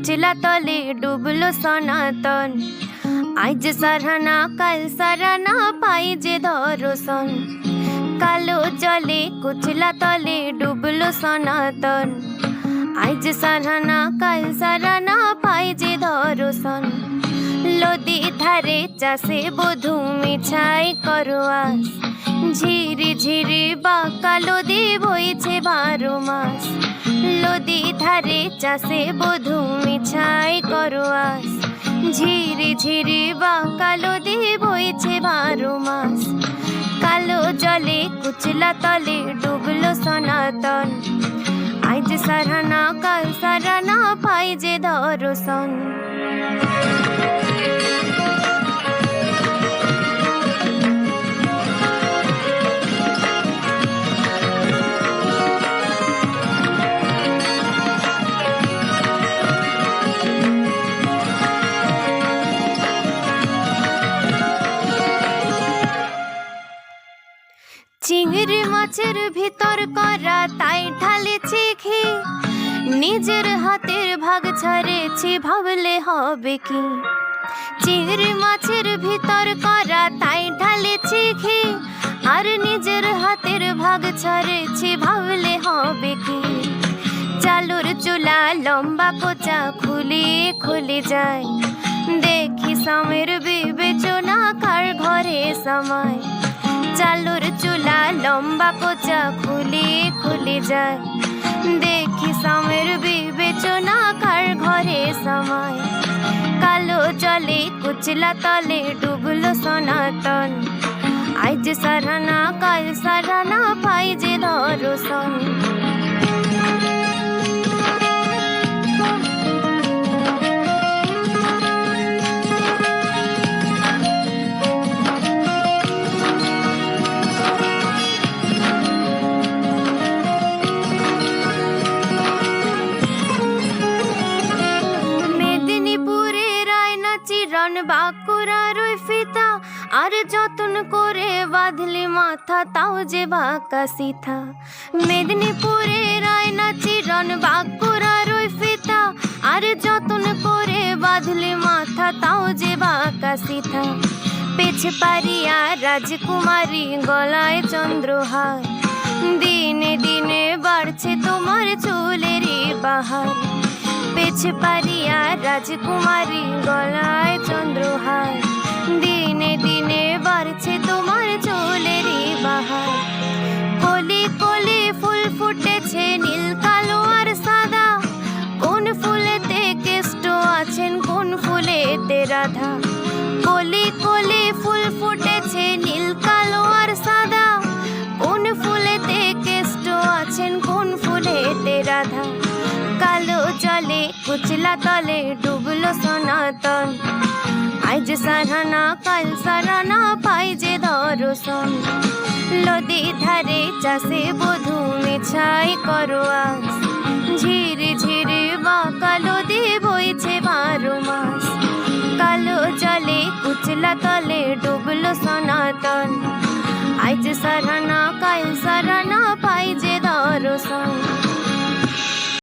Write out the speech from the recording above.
কুচলা তলে ডুবলো সনাতন। আজ সারানা কাল সারানা পাই যে দর্শন। কালো জলে কুচলা তলে ডুবলো সনাতন। আজ সারানা কাল সারানা পাই যে দর্শন। লদি ধারে চাষে বধূ মিছাই করোয়াস। ঝিরি ঝিরি বাঁকা লদি বইছে 12 মাস। লদি ধারে চাষে বধূ মিছাই করোয়াস। ঝিরি ঝিরি বাঁকা লদি বইছে 12 মাস। কালো জলে কুচলা তলে ডুবলো সনাতন। আজ সারানা কাল সারানা পাই যে দর্শন। চিংড়ি মাছের ভিতর করা তাই ঢালেছি ঘি। নিজের হাতের ভাগ ছাড়েছি ভাবলে হবে কি। চিংড়ি মাছের ভিতর করা তাই ঢালেছি ঘি। আর নিজের হাতের ভাগ ছাড়েছি ভাবলে হবে কি। চালুর চুলা লম্বা কোচা খুলে খুলে যায়। দেখি স্বামীর বিবেচনা কার ঘরে সময়। চালুর চুলা লম্বা কোচা খুলে খুলে যায়। দেখি স্বামীর বিবেচনা কার ঘরে সময়। কালো জলে কুচলা তলে ডুবলো সনাতন। আজ সারানা কাল সারানা পাই যে দর্শন। বাঁকুড়ার ওই ফিতা আর যতন করে বাঁধলি মাথা তাও যে বাঁকা সিথা। মেদিনীপুরের আয়না চিরন বাঁকুড়ার ওই ফিতা আর যতন করে বাঁধলি মাথা তাও যে বাঁকা সিথা। পেছে পারিয়া রাজকুমারী গলায় চন্দ্রহার। দিনে দিনে বাড়ছে তোমার চুলেরই বাহার। পেছে পারিয়া রাজকুমারী গলায় চন্দ্রহার। দিনে দিনে বাড়ছে তোমার চুলেরই বাহার। কলি কলি ফুল ফুটেছে নীল কালো আর সাদা। কোন ফুলেতে কেষ্ট আছেন কোন ফুলেতে রাধা। কলি কলি ফুল ফুটেছে নীল কালো আর সাদা। কোন ফুলেতে কেষ্ট আছেন কোন ফুলেতে রাধা। কালো জলে কুচলা তলে ডুবলো সনাতন। আজ সারানা কাল সারানা পাই যে দর্শন। লদি ধারে চাষে বধূ মিছাই করোয়াস। ঝিরি ঝিরি বাঁকা লদি বইছে 12 মাস। কালো জলে কুচলা তলে ডুবলো সনাতন। আজ সারানা কাল সারানা